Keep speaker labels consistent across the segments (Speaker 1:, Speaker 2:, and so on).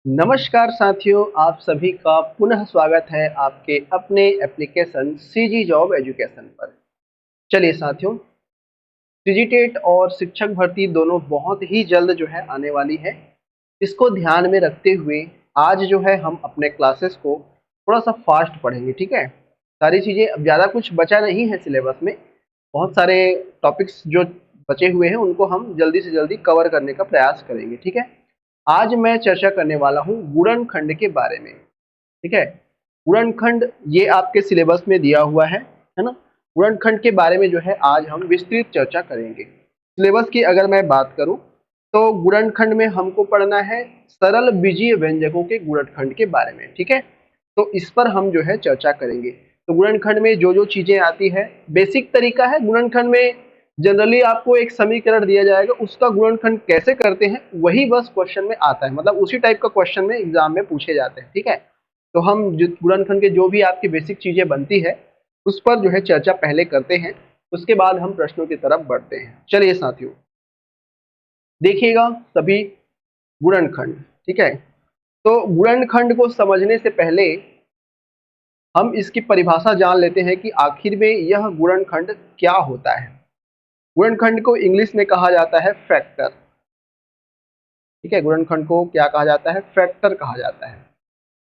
Speaker 1: नमस्कार साथियों, आप सभी का पुनः स्वागत है आपके अपने एप्लीकेशन सीजी जॉब एजुकेशन पर। चलिए साथियों, सीजीटेट और शिक्षक भर्ती दोनों बहुत ही जल्द जो है आने वाली है। इसको ध्यान में रखते हुए आज जो है हम अपने क्लासेस को थोड़ा सा फास्ट पढ़ेंगे, ठीक है। सारी चीज़ें अब ज़्यादा कुछ बचा नहीं है सिलेबस में। बहुत सारे टॉपिक्स जो बचे हुए हैं उनको हम जल्दी से जल्दी कवर करने का प्रयास करेंगे, ठीक है। आज मैं चर्चा करने वाला हूँ गुणनखंड के बारे में, ठीक है। गुणनखंड ये आपके सिलेबस में दिया हुआ है ना। गुणनखंड के बारे में जो है आज हम विस्तृत चर्चा करेंगे। सिलेबस की अगर मैं बात करूं तो गुणनखंड में हमको पढ़ना है सरल बीजीय व्यंजकों के गुणनखंड के बारे में, ठीक है। तो इस पर हम जो है चर्चा करेंगे। तो गुणनखंड में जो जो चीजें आती है, बेसिक तरीका है गुणनखंड में। जनरली आपको एक समीकरण दिया जाएगा, उसका गुणनखंड कैसे करते हैं वही बस क्वेश्चन में आता है, मतलब उसी टाइप का क्वेश्चन में एग्जाम में पूछे जाते हैं, ठीक है। तो हम गुणनखंड के जो भी आपकी बेसिक चीजें बनती है उस पर जो है चर्चा पहले करते हैं, उसके बाद हम प्रश्नों की तरफ बढ़ते हैं। चलिए साथियों, देखिएगा सभी गुणनखंड, ठीक है। तो गुणनखंड को समझने से पहले हम इसकी परिभाषा जान लेते हैं कि आखिर में यह गुणनखंड क्या होता है। गुणनखंड को इंग्लिश में कहा जाता है फैक्टर, ठीक है। गुणनखंड को क्या कहा जाता है? फैक्टर कहा जाता है।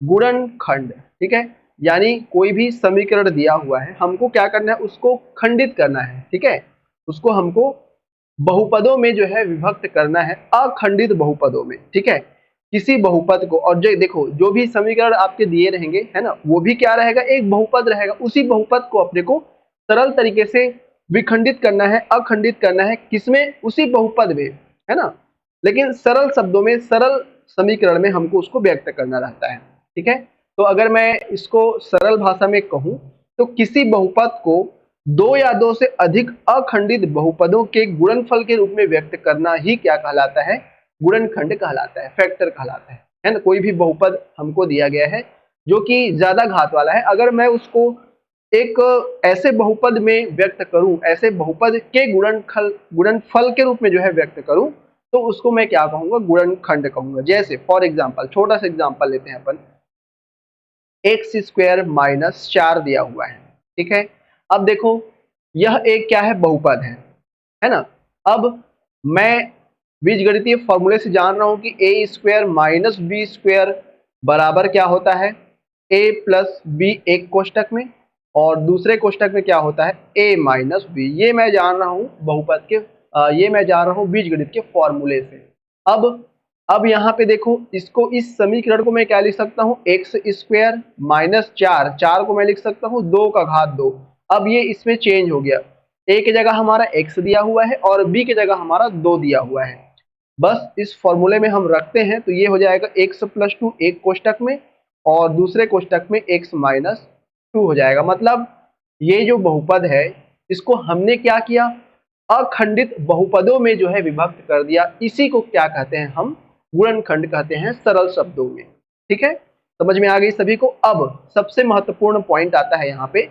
Speaker 1: गुणनखंड, ठीक है, यानी कोई भी समीकरण दिया हुआ है, हमको क्या करना है? उसको खंडित करना है, ठीक है। उसको हमको बहुपदों में जो है विभक्त करना है, अखंडित बहुपदों में, ठीक है। किसी बहुपद को, और जो देखो जो भी समीकरण आपके दिए रहेंगे है ना, वो भी क्या रहेगा? एक बहुपद रहेगा। उसी बहुपद को अपने को सरल तरीके से विखंडित करना है, अखंडित करना है, किसमें? उसी बहुपद में, है ना। लेकिन सरल शब्दों में, सरल समीकरण में हमको उसको व्यक्त करना रहता है, ठीक है। तो अगर मैं इसको सरल भाषा में कहूं तो किसी बहुपद को दो या दो से अधिक अखंडित बहुपदों के गुणनफल के रूप में व्यक्त करना ही क्या कहलाता है? गुणनखंड कहलाता है, फैक्टर कहलाता है ना। कोई भी बहुपद हमको दिया गया है जो कि ज्यादा घात वाला है, अगर मैं उसको एक ऐसे बहुपद में व्यक्त करूं, ऐसे बहुपद के गुणनफल के रूप में जो है व्यक्त करूं, तो उसको मैं क्या कहूंगा? गुणनखंड कहूंगा। जैसे फॉर एग्जाम्पल, छोटा सा एग्जाम्पल लेते हैं अपन। एक्स स्क्वायर माइनस 4 दिया हुआ है, ठीक है। अब देखो यह एक क्या है? बहुपद है ना। अब मैं बीजगणितीय फॉर्मूले से जान रहा हूं कि ए स्क्वायर माइनस बी स्क्वायर बराबर क्या होता है? ए प्लस बी एक कोष्टक में, और दूसरे कोष्टक में क्या होता है? ए माइनस बी। ये मैं जान रहा हूं बहुपद के, ये मैं जान रहा हूं बीजगणित के फॉर्मूले से। अब यहाँ पे देखो, इसको, इस समीकरण को मैं क्या लिख सकता हूँ? एक्स स्क्वायर माइनस 4, 4 को मैं लिख सकता हूँ 2 का घात 2। अब ये इसमें चेंज हो गया, ए की जगह हमारा x दिया हुआ है और b की जगह हमारा 2 दिया हुआ है। बस इस फॉर्मूले में हम रखते हैं तो ये हो जाएगा x प्लस 2 एक कोष्टक में, और दूसरे कोष्टक में x माइनस 2 हो जाएगा। मतलब ये जो बहुपद है इसको हमने क्या किया? अखंडित बहुपदों में जो है विभक्त कर दिया। इसी को क्या कहते हैं? हम गुणनखंड कहते हैं, सरल शब्दों में, ठीक है। समझ में आ गई सभी को? अब सबसे महत्वपूर्ण पॉइंट आता है यहाँ पे,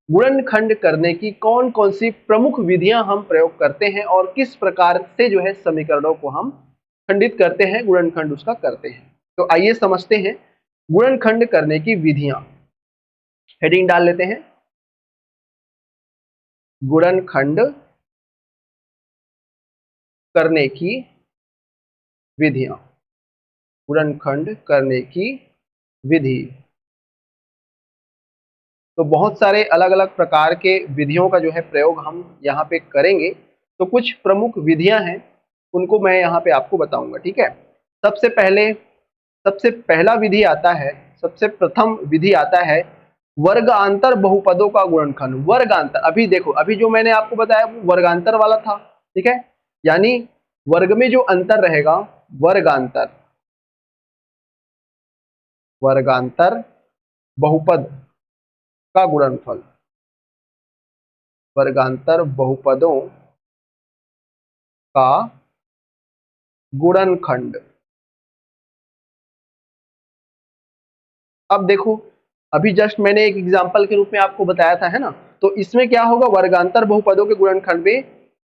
Speaker 1: गुणनखंड करने की कौन कौन सी प्रमुख विधियां हम प्रयोग करते हैं और किस प्रकार से जो है समीकरणों को हम खंडित करते हैं, गुणनखंड उसका करते हैं। तो आइए समझते हैं गुणनखंड करने की विधियां। हेडिंग डाल लेते हैं, गुणनखंड करने की विधियां। गुणनखंड करने की विधि, तो बहुत सारे अलग अलग प्रकार के विधियों का जो है प्रयोग हम यहाँ पे करेंगे। तो कुछ प्रमुख विधियां हैं, उनको मैं यहाँ पे आपको बताऊंगा, ठीक है। सबसे पहला विधि आता है, सबसे प्रथम विधि आता है वर्गांतर बहुपदों का गुणनखंड। वर्गांतर, अभी देखो, अभी जो मैंने आपको बताया वो वर्गांतर वाला था, ठीक है। यानी वर्ग में जो अंतर रहेगा, वर्गांतर, वर्गांतर बहुपद का गुणनफल, वर्गांतर बहुपदों का गुणनखंड। अब देखो, अभी जस्ट मैंने एक एग्जांपल के रूप में आपको बताया था, है ना। तो इसमें क्या होगा? वर्गांतर बहुपदों के गुणनखंड में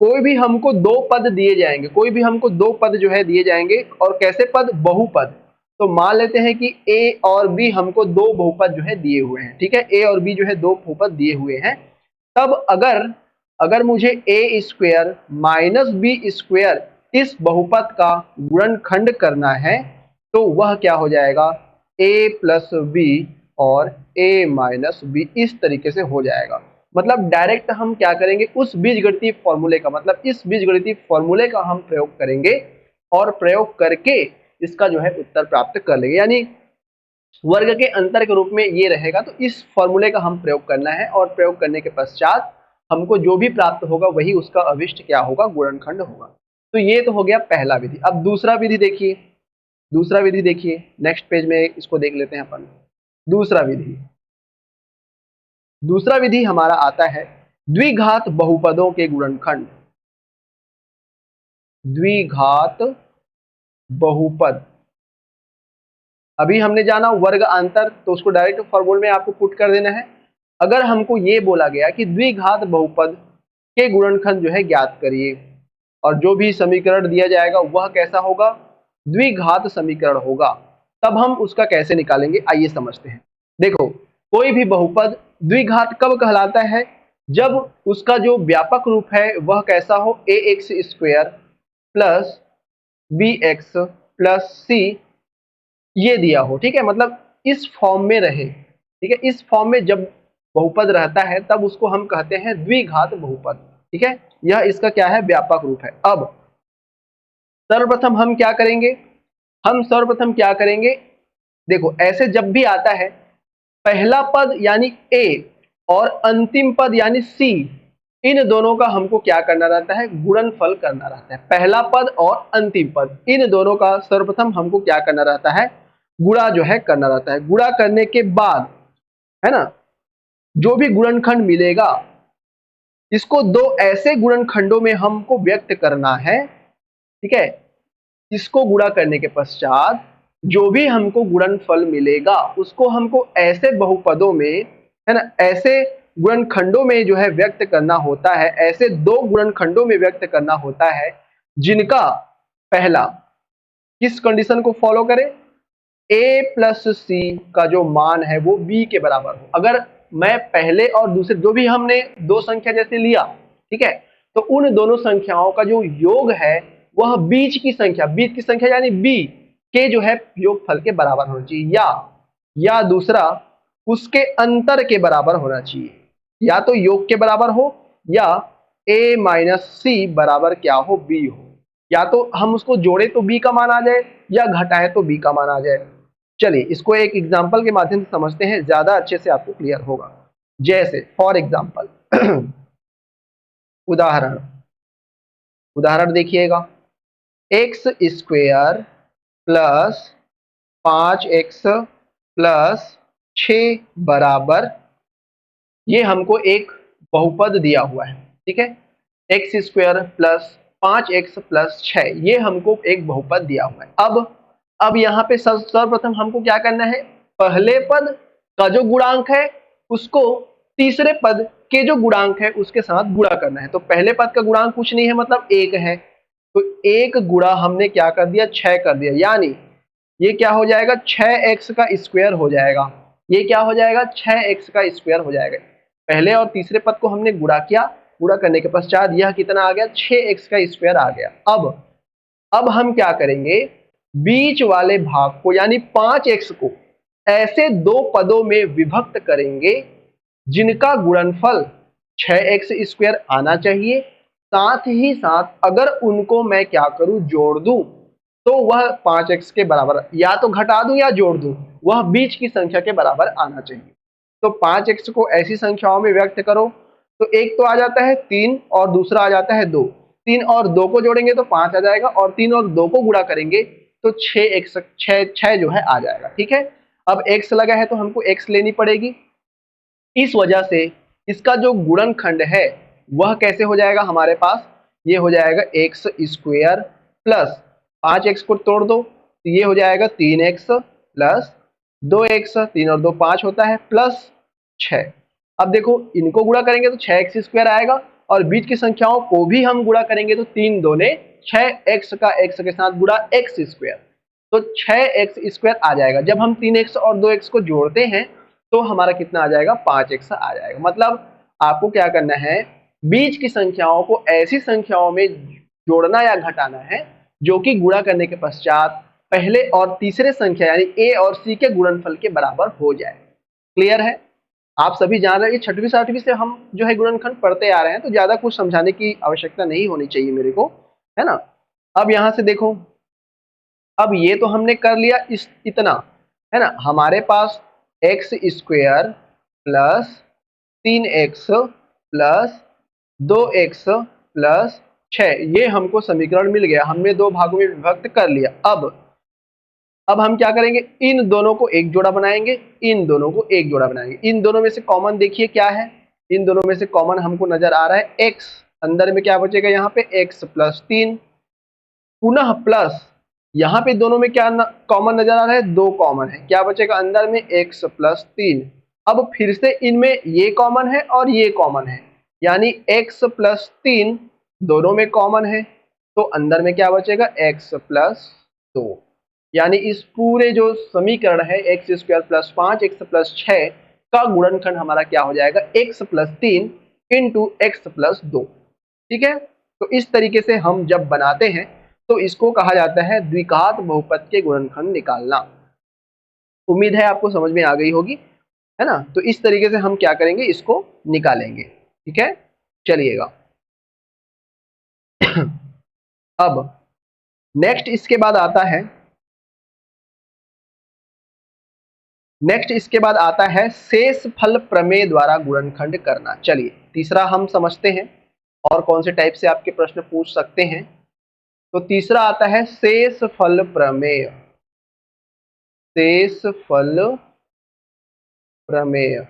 Speaker 1: कोई भी हमको दो पद दिए जाएंगे, कोई भी हमको दो पद जो है दिए जाएंगे, और कैसे पद? बहुपद। तो मान लेते हैं कि ए और बी हमको दो बहुपद जो है दिए हुए हैं, ठीक है, ए और बी जो है दो बहुपद दिए हुए हैं। तब अगर अगर मुझे ए स्क्वायर माइनस बी स्क्वायर इस बहुपद का गुणनखंड करना है तो वह क्या हो जाएगा, ए प्लस बी और ए माइनस बी, इस तरीके से हो जाएगा। मतलब डायरेक्ट हम क्या करेंगे, उस बीजगणितीय फॉर्मूले का, मतलब इस बीजगणितीय फॉर्मूले का हम प्रयोग करेंगे और प्रयोग करके इसका जो है उत्तर प्राप्त कर लेंगे। यानी वर्ग के अंतर के रूप में ये रहेगा, तो इस फॉर्मूले का हम प्रयोग करना है और प्रयोग करने के पश्चात हमको जो भी प्राप्त होगा वही उसका अभिष्ट क्या होगा, गुणनखंड होगा। तो ये तो हो गया पहला विधि। अब दूसरा विधि देखिए, दूसरा विधि देखिए, नेक्स्ट पेज में इसको देख लेते हैं अपन। दूसरा विधि, दूसरा विधि हमारा आता है द्विघात बहुपदों के गुणनखंड। द्विघात बहुपद, अभी हमने जाना वर्ग अंतर, तो उसको डायरेक्ट फॉर्मूले में आपको पुट कर देना है। अगर हमको ये बोला गया कि द्विघात बहुपद के गुणनखंड जो है ज्ञात करिए, और जो भी समीकरण दिया जाएगा वह कैसा होगा, द्विघात समीकरण होगा, तब हम उसका कैसे निकालेंगे आइए समझते हैं। देखो, कोई भी बहुपद द्विघात कब कहलाता है, जब उसका जो व्यापक रूप है वह कैसा हो, a x square plus b x plus c ये दिया हो, ठीक है, मतलब इस फॉर्म में रहे, ठीक है, इस फॉर्म में जब बहुपद रहता है तब उसको हम कहते हैं द्विघात बहुपद, ठीक है, यह इसका क्या है, व्यापक रूप है। अब सर्वप्रथम हम क्या करेंगे, हम सर्वप्रथम क्या करेंगे, देखो ऐसे जब भी आता है पहला पद यानी ए और अंतिम पद यानी सी, इन दोनों का हमको क्या करना रहता है, गुणनफल करना रहता है। पहला पद और अंतिम पद इन दोनों का सर्वप्रथम हमको क्या करना रहता है, गुणा जो है करना रहता है। गुणा करने के बाद है ना, जो भी गुणनखंड मिलेगा इसको दो ऐसे गुणनखंडों में हमको व्यक्त करना है, ठीक है, इसको गुणा करने के पश्चात जो भी हमको गुणनफल मिलेगा उसको हमको ऐसे बहुपदों में, है ना, ऐसे गुणनखंडों में जो है व्यक्त करना होता है, ऐसे दो गुणनखंडों में व्यक्त करना होता है जिनका पहला किस कंडीशन को फॉलो करे, ए प्लस सी का जो मान है वो बी के बराबर हो। अगर मैं पहले और दूसरे जो भी हमने दो संख्या जैसे लिया, ठीक है, तो उन दोनों संख्याओं का जो योग है वह बीच की संख्या यानी बी के जो है योगफल के बराबर होना चाहिए, या दूसरा उसके अंतर के बराबर होना चाहिए, या तो योग के बराबर हो या a माइनस सी बराबर क्या हो, b हो। या तो हम उसको जोड़े तो b का मान आ जाए या घटाए तो b का मान आ जाए। चलिए इसको एक एग्जांपल के माध्यम से समझते हैं, ज्यादा अच्छे से आपको क्लियर होगा। जैसे फॉर एग्जांपल उदाहरण उदाहरण देखिएगा, x square plus 5x plus 6 बराबर, ये हमको एक बहुपद दिया हुआ है, ठीक है, x square plus 5x plus 6 ये हमको एक बहुपद दिया हुआ है। अब यहाँ पे सर्वप्रथम हमको क्या करना है, पहले पद का जो गुणांक है उसको तीसरे पद के जो गुणांक है उसके साथ गुणा करना है। तो पहले पद का गुणांक कुछ नहीं है, मतलब 1 है, तो 1 गुणा हमने क्या कर दिया, 6 कर दिया, यानी ये क्या हो जाएगा, 6x का स्क्वायर हो जाएगा। ये क्या हो जाएगा, 6x का स्क्वायर हो जाएगा। पहले और तीसरे पद को हमने गुणा किया, गुणा करने के पश्चात यह कितना आ गया, 6x का स्क्वायर आ गया। अब हम क्या करेंगे, बीच वाले भाग को यानी 5x को ऐसे दो पदों में विभक्त करेंगे जिनका गुणनफल 6x स्क्वायर आना चाहिए, साथ ही साथ अगर उनको मैं क्या करूं, जोड़ दूं तो वह 5x के बराबर, या तो घटा दूं या जोड़ दूं, वह बीच की संख्या के बराबर आना चाहिए। तो 5x को ऐसी संख्याओं में व्यक्त करो, तो एक तो आ जाता है 3 और दूसरा आ जाता है 2, 3 और 2 को जोड़ेंगे तो 5 आ जाएगा, और 3 और 2 को गुणा करेंगे तो 6 जो है आ जाएगा, ठीक है। अब x लगा है तो हमको x लेनी पड़ेगी, इस वजह से इसका जो गुणनखंड है वह कैसे हो जाएगा हमारे पास, ये हो जाएगा एक्स स्क्वायर प्लस 5x को तोड़ दो तो ये हो जाएगा 3x प्लस 2x, 3 और 2 5 होता है, प्लस 6। अब देखो इनको गुणा करेंगे तो 6x स्क्वायर आएगा, और बीच की संख्याओं को भी हम गुणा करेंगे तो 3 दूने 6x का x के साथ गुणा x स्क्वायर, तो 6x² आ जाएगा। जब हम 3x और 2x को जोड़ते हैं तो हमारा कितना आ जाएगा, 5x आ जाएगा। मतलब आपको क्या करना है, बीच की संख्याओं को ऐसी संख्याओं में जोड़ना या घटाना है जो कि गुणा करने के पश्चात पहले और तीसरे संख्या यानी a और c के गुणनफल के बराबर हो जाए। क्लियर है? आप सभी जान रहे हैं कि छठवीं सातवीं से हम जो है गुणनखंड पढ़ते आ रहे हैं, तो ज्यादा कुछ समझाने की आवश्यकता नहीं होनी चाहिए मेरे को, है ना। अब यहां से देखो, अब ये तो हमने कर लिया इतना, है ना। हमारे पास x² plus 3x plus 2x plus 6, ये हमको समीकरण मिल गया, हमने दो भागों में विभक्त कर लिया। अब हम क्या करेंगे, इन दोनों को एक जोड़ा बनाएंगे, इन दोनों को एक जोड़ा बनाएंगे। इन दोनों में से कॉमन देखिए क्या है, इन दोनों में से कॉमन हमको नजर आ रहा है x, अंदर में क्या बचेगा, यहाँ पे x प्लस 3 पुनः प्लस यहाँ पे दोनों में क्या कॉमन नजर आ रहा है, 2 कॉमन है, क्या बचेगा अंदर में x प्लस 3। अब फिर से इनमें ये कॉमन है और ये कॉमन है, यानी x प्लस 3 दोनों में कॉमन है, तो अंदर में क्या बचेगा, x प्लस 2। यानी इस पूरे जो समीकरण है x² प्लस 5x प्लस 6 का गुणनखंड हमारा क्या हो जाएगा, x plus 3 into x plus 2। ठीक है, तो इस तरीके से हम जब बनाते हैं तो इसको कहा जाता है द्विघात बहुपद के गुणनखंड निकालना। उम्मीद है आपको समझ में आ गई होगी, है ना। तो इस तरीके से हम क्या करेंगे, इसको निकालेंगे। ठीक है, चलिएगा। अब नेक्स्ट इसके बाद आता है शेष फल प्रमेय द्वारा गुणनखंड करना। चलिए तीसरा हम समझते हैं और कौन से टाइप से आपके प्रश्न पूछ सकते हैं। तो तीसरा आता है शेष फल प्रमेय। शेष फल प्रमेय,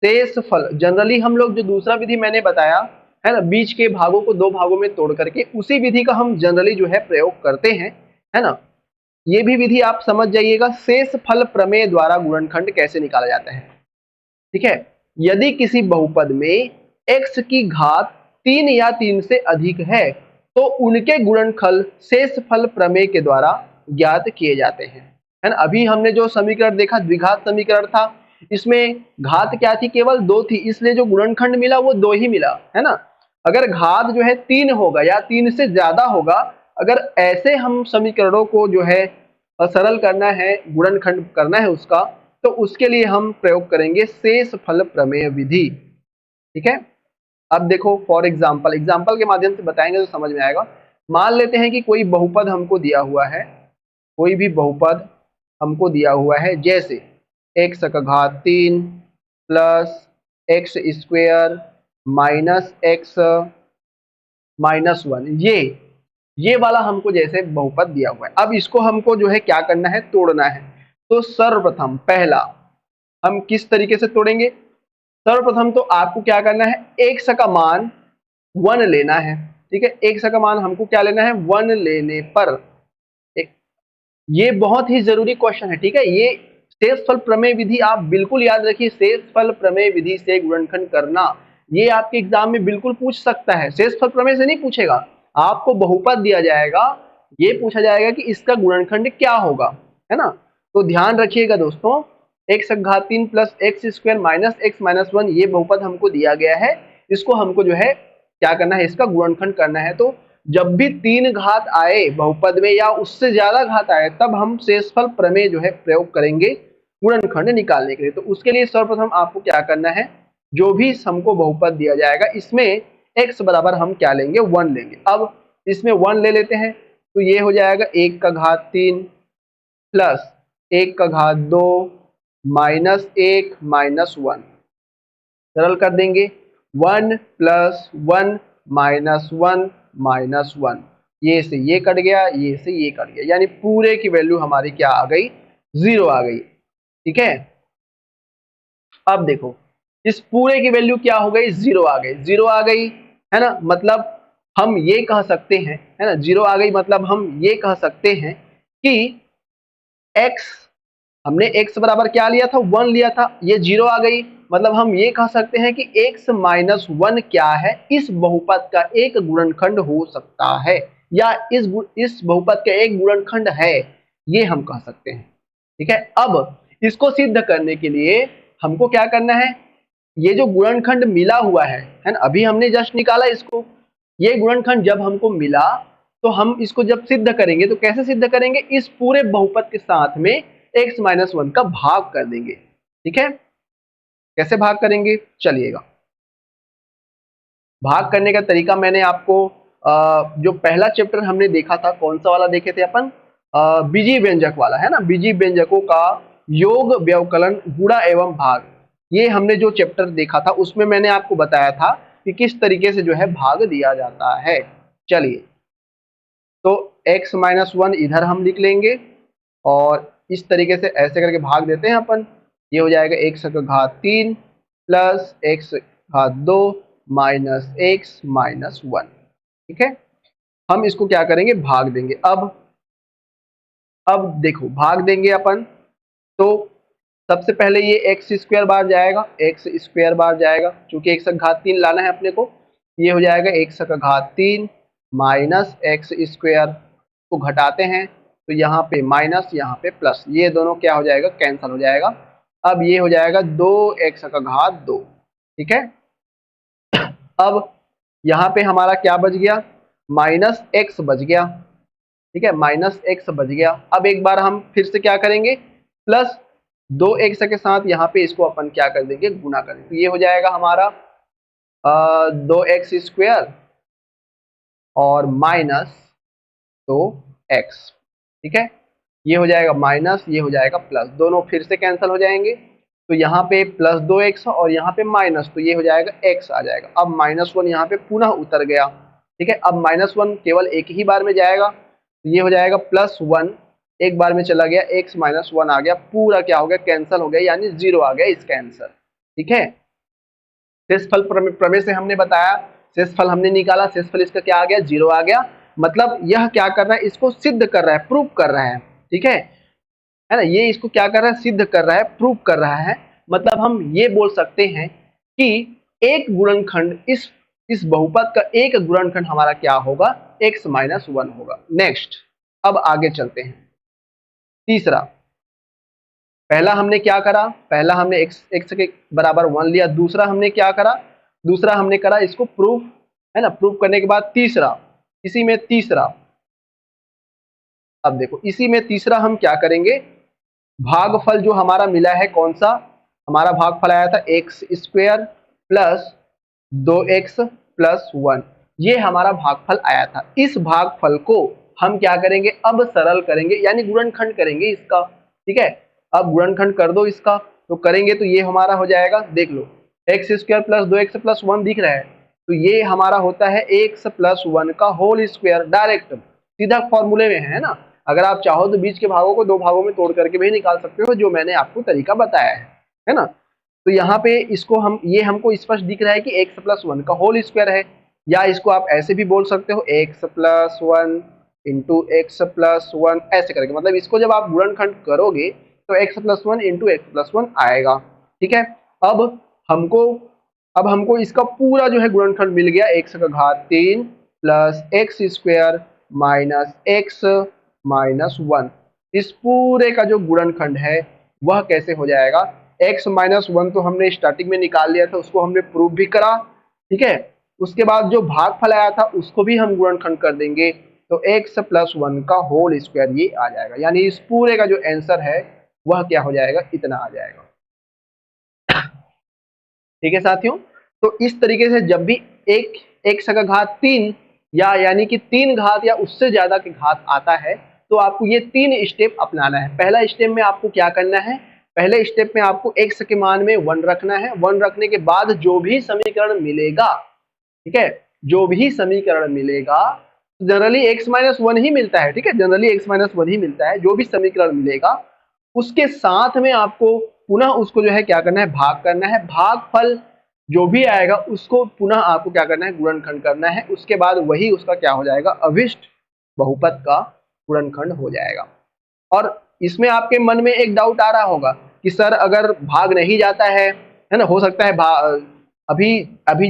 Speaker 1: शेष फल जनरली हम लोग जो दूसरा विधि मैंने बताया है ना, बीच के भागों को दो भागों में तोड़ करके, उसी विधि का हम जनरली जो है प्रयोग करते हैं, है ना। ये भी विधि आप समझ जाइएगा, शेष फल प्रमेय द्वारा गुणनखंड कैसे निकाला जाता है। ठीक है, यदि किसी बहुपद में x की घात 3 या 3 से अधिक है तो उनके गुणनफल शेषफल प्रमेय के द्वारा ज्ञात किए जाते हैं, है ना। अभी हमने जो समीकरण देखा द्विघात समीकरण था, इसमें घात क्या थी, केवल 2 थी, इसलिए जो गुणनखंड मिला वो 2 ही मिला, है ना। अगर घात जो है 3 होगा या 3 से ज्यादा होगा, अगर ऐसे हम समीकरणों को जो है सरल करना है, गुणनखंड करना है उसका, तो उसके लिए हम प्रयोग करेंगे शेषफल प्रमेय विधि। ठीक है, अब देखो फॉर एग्जाम्पल के माध्यम से बताएंगे तो समझ में आएगा। मान लेते हैं कि कोई बहुपद हमको दिया हुआ है, कोई भी बहुपद हमको दिया हुआ है, जैसे x का घात 3 plus x² minus x minus 1, ये वाला हमको जैसे बहुपद दिया हुआ है। अब इसको हमको जो है क्या करना है, तोड़ना है। तो सर्वप्रथम पहला हम किस तरीके से तोड़ेंगे, सर्वप्रथम तो आपको क्या करना है, x का मान 1 लेना है। ठीक है, x का मान हमको क्या लेना है, 1 लेने पर ये बहुत ही जरूरी क्वेश्चन है। ठीक है, ये शेषफल प्रमेय विधि आप बिल्कुल याद रखिए, शेषफल प्रमेय विधि से गुणनखंड करना, ये आपके एग्जाम में बिल्कुल पूछ सकता है। शेषफल प्रमेय से नहीं पूछेगा, आपको बहुपद दिया जाएगा, ये पूछा जाएगा कि इसका गुणनखंड क्या होगा, है ना। तो ध्यान रखिएगा दोस्तों, x घात 3 plus x² minus x minus 1 ये बहुपद हमको दिया गया है, इसको हमको जो है क्या करना है, इसका गुणनखंड करना है। तो जब भी 3 घात आए बहुपद में या उससे ज्यादा घात आए, तब हम शेषफल प्रमेय जो है प्रयोग करेंगे गुणनखंड निकालने के लिए। तो उसके लिए सर्वप्रथम आपको क्या करना है, जो भी हमको बहुपद दिया जाएगा इसमें x बराबर हम क्या लेंगे, 1 लेंगे। अब इसमें 1 ले लेते हैं, तो ये हो जाएगा 1 का घात 3 प्लस 1 का घात 2 माइनस 1 माइनस 1, सरल कर देंगे, 1 प्लस 1 माइनस 1 माइनस 1, ये से ये कट गया, ये से ये कट गया, यानी पूरे की वैल्यू हमारी क्या आ गई, 0 आ गई। ठीक है, अब देखो इस पूरे की वैल्यू क्या हो गई, 0 आ गई, 0 आ गई, है ना। मतलब हम ये कह सकते हैं, है ना, 0 आ गई, मतलब हम ये कह सकते हैं कि x, हमने x बराबर क्या लिया था, 1 लिया था, ये 0 आ गई, मतलब हम ये कह सकते हैं कि x माइनस 1 क्या है, इस बहुपद का एक गुणनखंड हो सकता है। या इस बहुपद का एक गुणनखंड है, ये हम कह सकते हैं। ठीक है, अब इसको सिद्ध करने के लिए हमको क्या करना है, ये जो गुणनखंड मिला हुआ है ना, अभी हमने जस्ट निकाला इसको, ये गुणनखंड जब हमको मिला तो हम इसको जब सिद्ध करेंगे तो कैसे सिद्ध करेंगे, इस पूरे बहुपद के साथ में x माइनस 1 का भाग कर देंगे। ठीक है, कैसे भाग करेंगे, चलिएगा। भाग करने का तरीका मैंने आपको जो पहला चैप्टर हमने देखा था, कौन सा वाला देखे थे अपन, बीजीय व्यंजक वाला है ना, बीजीय व्यंजकों का योग, व्यवकलन, गुणा एवं भाग, ये हमने जो चैप्टर देखा था उसमें मैंने आपको बताया था कि किस तरीके से जो है भाग दिया जाता है। चलिए, तो x माइनस 1 इधर हम लिख लेंगे और इस तरीके से ऐसे करके भाग देते हैं अपन। ये हो जाएगा x का घात 3 प्लस x घात 2 माइनस x माइनस 1। ठीक है, हम इसको क्या करेंगे, भाग देंगे। अब देखो, भाग देंगे अपन तो सबसे पहले ये एक्स स्क्वायर बार जाएगा, एक्स स्क्वायर बार जाएगा, चूंकि एक्स का घात 3 लाना है अपने को, ये हो जाएगा एक्स का घात 3 माइनस एक्स स्क्वायर को घटाते हैं तो यहाँ पे माइनस, यहाँ पे प्लस, ये दोनों क्या हो जाएगा, कैंसिल हो जाएगा। अब ये हो जाएगा 2x का घात 2। ठीक है, अब यहाँ पे हमारा क्या बच गया, माइनस एक्स बच गया। ठीक है, माइनस एक्स बच गया। अब एक बार हम फिर से क्या करेंगे, प्लस 2x के साथ यहाँ पे इसको अपन क्या कर देंगे, गुना कर देंगे, तो ये हो जाएगा हमारा 2x स्क्वायर और माइनस 2x। ठीक है, ये हो जाएगा माइनस, ये हो जाएगा प्लस, दोनों फिर से कैंसिल हो जाएंगे, तो यहाँ पे प्लस 2x और यहाँ पे माइनस, तो ये हो जाएगा x आ जाएगा। अब माइनस 1 यहाँ पे पुनः उतर गया। ठीक है, अब माइनस 1 केवल एक ही बार में जाएगा, तो ये हो जाएगा प्लस 1, एक बार में चला गया, x माइनस 1 आ गया, पूरा क्या हो गया, कैंसिल हो गया, यानी 0 आ गया इसका आंसर। ठीक है, शेषफल प्रमेय से हमने बताया, शेषफल हमने निकाला, शेषफल इसका क्या आ गया, 0 आ गया। मतलब यह क्या कर रहा है, इसको सिद्ध कर रहा है, प्रूव कर रहा है। ठीक है ना, ये इसको क्या कर रहा है, सिद्ध कर रहा है, प्रूव कर रहा है। मतलब हम ये बोल सकते हैं कि एक गुणनखंड, इस बहुपद का एक गुणनखंड हमारा क्या होगा, x माइनस 1 होगा। नेक्स्ट, अब आगे चलते हैं। तीसरा, पहला हमने क्या करा, पहला हमने x के बराबर 1 लिया। दूसरा हमने क्या करा, दूसरा हमने करा इसको प्रूफ, है ना, प्रूफ करने के बाद तीसरा, इसी में तीसरा, अब देखो इसी में तीसरा हम क्या करेंगे, भागफल जो हमारा मिला है, कौन सा हमारा भागफल आया था, x square plus 2x plus 1, ये हमारा भागफल आया था। इस भागफल को हम क्या करेंगे, अब सरल करेंगे, यानी गुणनखंड करेंगे इसका। ठीक है, अब गुणनखंड कर दो इसका, तो करेंगे तो ये हमारा हो जाएगा, देख लो, x square plus 2x plus 1 दिख रहा है, तो ये हमारा होता है x प्लस 1 का होल स्क्वायर। डायरेक्ट सीधा फॉर्मूले में है ना, अगर आप चाहो तो बीच के भागों को दो भागों में तोड़ करके भी निकाल सकते हो, जो मैंने आपको तरीका बताया है ना। तो यहाँ पे इसको हम, ये हमको स्पष्ट दिख रहा है कि x प्लस 1 का होल स्क्वायर है, या इसको आप ऐसे भी बोल सकते हो, x plus 1 into x plus 1, ऐसे करके, मतलब इसको जब आप गुणनखंड करोगे तो x plus 1 into x plus 1 आएगा। ठीक है, अब हमको इसका पूरा जो है गुणनखंड मिल गया, x का घात 3 plus x square minus x minus 1। इस पूरे का जो गुणनखंड है वह कैसे हो जाएगा, x माइनस 1 तो हमने स्टार्टिंग में निकाल लिया था, उसको हमने प्रूव भी करा। ठीक है, उसके बाद जो भागफल आया था उसको भी हम गुणनखंड कर देंगे, तो x प्लस 1 का होल स्क्वायर ये आ जाएगा, यानी इस पूरे का जो आंसर है वह क्या हो जाएगा, इतना आ जाएगा। ठीक है साथियों, तो इस तरीके से जब भी एक x का घात 3 या यानी कि 3 घात या उससे ज्यादा के घात आता है, तो आपको ये 3 स्टेप अपनाना है। पहला स्टेप में आपको क्या करना है, पहले स्टेप में आपको x के मान में 1 रखना है। 1 रखने के बाद जो भी समीकरण मिलेगा, ठीक है, जो भी समीकरण मिलेगा, जनरली x माइनस 1 ही मिलता है। ठीक है, जनरली x माइनस 1 ही मिलता है। जो भी समीकरण मिलेगा उसके साथ में आपको पुनः उसको जो है क्या करना है, भाग करना है। भागफल जो भी आएगा उसको पुनः आपको क्या करना है, गुणनखंड करना है। उसके बाद वही उसका क्या हो जाएगा, अभिष्ट बहुपद का गुणनखंड हो जाएगा। और इसमें आपके मन में एक डाउट आ रहा होगा कि सर अगर भाग नहीं जाता है ना, हो सकता है अभी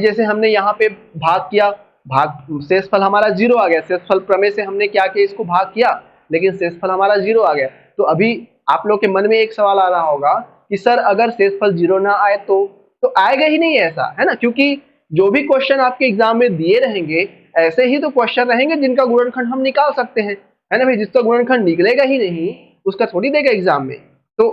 Speaker 1: जैसे हमने यहाँ पे भाग किया भाग शेषफल हमारा 0 आ गया। शेषफल प्रमेय से हमने क्या किया, इसको भाग किया, लेकिन शेषफल हमारा 0 आ गया। तो अभी आप लोग के मन में एक सवाल आ रहा होगा कि सर अगर शेषफल 0 ना आए तो आएगा ही नहीं ऐसा, है ना, क्योंकि जो भी क्वेश्चन आपके एग्जाम में दिए रहेंगे ऐसे ही तो क्वेश्चन रहेंगे जिनका गुणनखंड हम निकाल सकते हैं, है ना भाई। जिसका गुणनखंड निकलेगा ही नहीं उसका थोड़ी देगा एग्जाम में। तो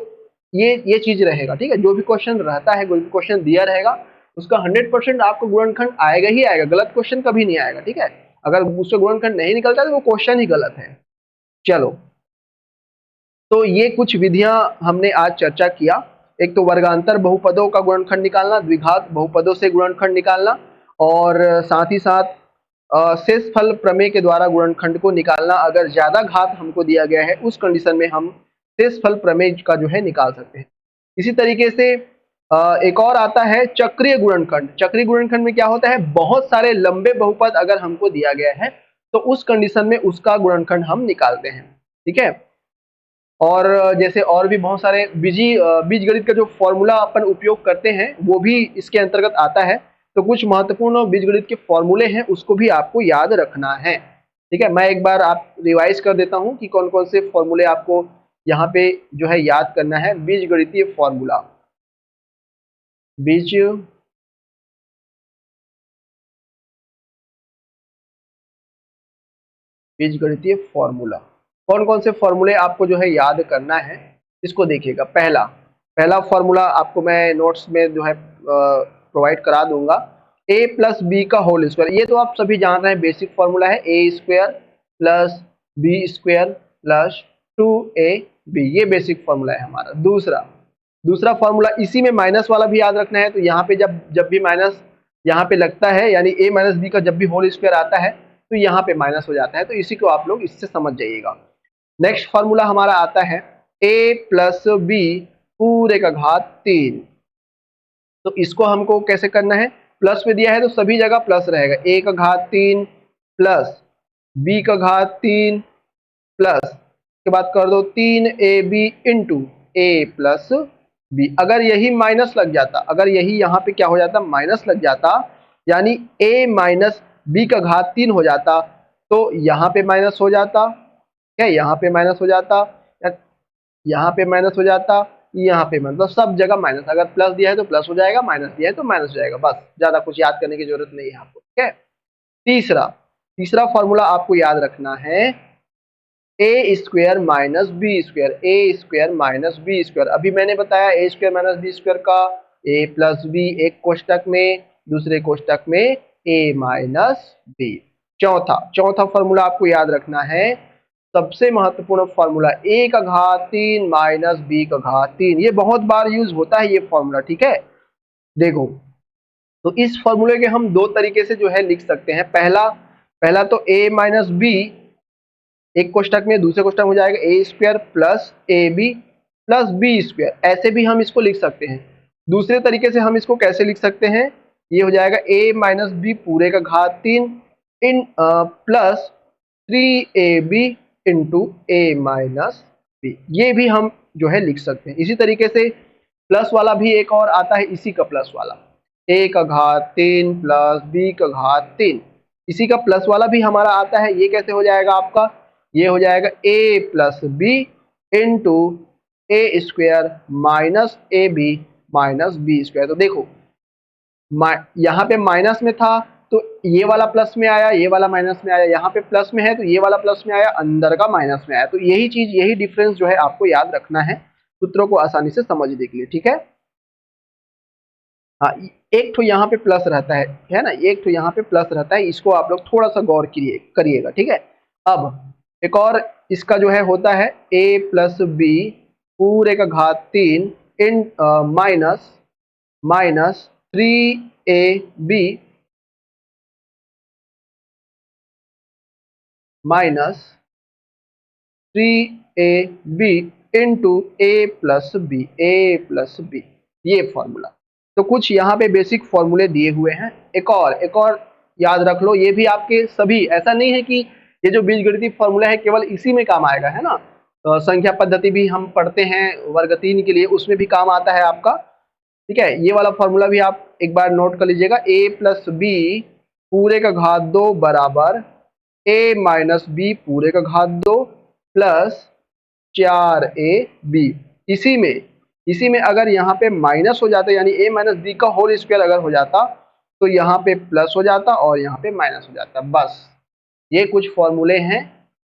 Speaker 1: ये चीज रहेगा, ठीक है। जो भी क्वेश्चन रहता है, कोई भी क्वेश्चन दिया रहेगा उसका 100% आपको गुणनखंड आएगा ही आएगा, गलत क्वेश्चन कभी नहीं आएगा, ठीक है। अगर उसका गुणनखंड नहीं निकलता तो वो क्वेश्चन ही गलत है। चलो, तो ये कुछ विधियां हमने आज चर्चा किया। एक तो वर्गांतर बहुपदों का गुणनखंड निकालना, द्विघात बहुपदों से गुणनखंड निकालना, और साथ ही साथ शेषफल प्रमेय के द्वारा गुणनखंड को निकालना। अगर ज्यादा घात हमको दिया गया है उस कंडीशन में हम शेषफल प्रमेय का जो है निकाल सकते हैं। इसी तरीके से एक और आता है चक्रीय गुणनखंड। चक्रीय गुणनखंड में क्या होता है, बहुत सारे लंबे बहुपद अगर हमको दिया गया है तो उस कंडीशन में उसका गुणनखंड हम निकालते हैं, ठीक है। और जैसे और भी बहुत सारे बीजगणित का जो फॉर्मूला अपन उपयोग करते हैं वो भी इसके अंतर्गत आता है। तो कुछ महत्वपूर्ण बीजगणित के फॉर्मूले हैं उसको भी आपको याद रखना है, ठीक है। मैं एक बार आप रिवाइज कर देता हूं कि कौन कौन से फॉर्मूले आपको यहाँ पे जो है याद करना है। बीजगणितीय फॉर्मूला, बीजगणितीय फॉर्मूला, कौन कौन से फॉर्मूले आपको जो है याद करना है, इसको देखिएगा। पहला फॉर्मूला आपको मैं नोट्स में जो है प्रोवाइड करा दूंगा, a प्लस बी का होल स्क्वायर। ये तो आप सभी जान रहे हैं, बेसिक फॉर्मूला है, a square plus b square plus 2ab, ये बेसिक फॉर्मूला है हमारा। दूसरा फॉर्मूला, इसी में माइनस वाला भी याद रखना है। तो यहाँ पे जब भी माइनस यहाँ पे लगता है, यानी a माइनस बी का जब भी होल स्क्वायर आता है तो यहाँ पे माइनस हो जाता है। तो इसी को आप लोग इससे समझ जाइएगा। नेक्स्ट फॉर्मूला हमारा आता है a प्लस बी पूरे का घात 3। तो इसको हमको कैसे करना है, प्लस में दिया है तो सभी जगह प्लस रहेगा। a का घात 3 प्लस b का घात 3 प्लस के बाद कर दो 3ab into a plus B. अगर यही माइनस लग जाता, अगर यही यहाँ पे क्या हो जाता, माइनस लग जाता, यानी a माइनस बी का घात 3 हो जाता, तो यहाँ पे माइनस हो जाता है, यहाँ पे माइनस हो जाता, यहाँ पे माइनस हो जाता, यहाँ पे मतलब सब जगह माइनस। अगर प्लस दिया है तो प्लस हो जाएगा, माइनस दिया है तो माइनस हो जाएगा, बस ज्यादा कुछ याद करने की जरूरत नहीं है आपको, ठीक है। तीसरा फॉर्मूला आपको याद रखना है, a square minus b square, A square minus b square. अभी मैंने बताया ए स्क्वायर माइनस बी स्क्वायर का, ए प्लस बी एक कोष्टक में, दूसरे कोष्टक में ए माइनस बी। चौथा फॉर्मूला आपको याद रखना है, सबसे महत्वपूर्ण फॉर्मूला, ए का घात 3 माइनस बी का घात 3। ये बहुत बार यूज होता है ये फॉर्मूला, ठीक है। देखो, तो इस फॉर्मूले के हम दो तरीके से जो है लिख सकते हैं। पहला तो a माइनस बी एक कोष्टक में, दूसरे कोष्टक में हो जाएगा a square plus a b plus b square, ऐसे भी हम इसको लिख सकते हैं। दूसरे तरीके से हम इसको कैसे लिख सकते हैं, ये हो जाएगा a माइनस बी पूरे का घात 3 in plus 3ab into A minus B. ये भी हम जो है लिख सकते हैं। इसी तरीके से प्लस वाला भी एक और आता है, इसी का प्लस वाला, a का घात 3 प्लस b का घात 3, इसी का प्लस वाला भी हमारा आता है। ये कैसे हो जाएगा आपका, ये हो जाएगा a plus b into a square minus a b minus b square. तो देखो, यहाँ पे माइनस में था तो ये वाला प्लस में आया, ये वाला माइनस में आया, यहाँ पे प्लस में है तो ये वाला प्लस में आया, अंदर का माइनस में आया। तो यही चीज, यही डिफरेंस जो है आपको याद रखना है सूत्रों को आसानी से समझने के लिए, ठीक है। हाँ, एक तो यहाँ पे प्लस रहता है ना, एक तो यहाँ पे प्लस रहता है, इसको आप लोग थोड़ा सा गौर करिएगा, ठीक है। अब एक और इसका जो है होता है a प्लस बी पूरे का घात 3 इन minus 3ab minus 3ab into a plus b, ये फॉर्मूला। तो कुछ यहाँ पे बेसिक फॉर्मूले दिए हुए हैं। एक और याद रख लो, ये भी आपके सभी, ऐसा नहीं है कि ये जो बीजगणितीय फॉर्मूला है केवल इसी में काम आएगा, है ना। संख्या पद्धति भी हम पढ़ते हैं वर्ग 3 के लिए, उसमें भी काम आता है आपका, ठीक है। ये वाला फॉर्मूला भी आप एक बार नोट कर लीजिएगा, a प्लस बी पूरे का घात 2 बराबर a माइनस बी पूरे का घात 2 प्लस 4ab। इसी में अगर यहाँ पे माइनस हो जाता यानी a माइनस बी का होल स्क्वायर अगर हो जाता तो यहाँ पे प्लस हो जाता और यहाँ पे माइनस हो जाता। बस ये कुछ फॉर्मूले हैं,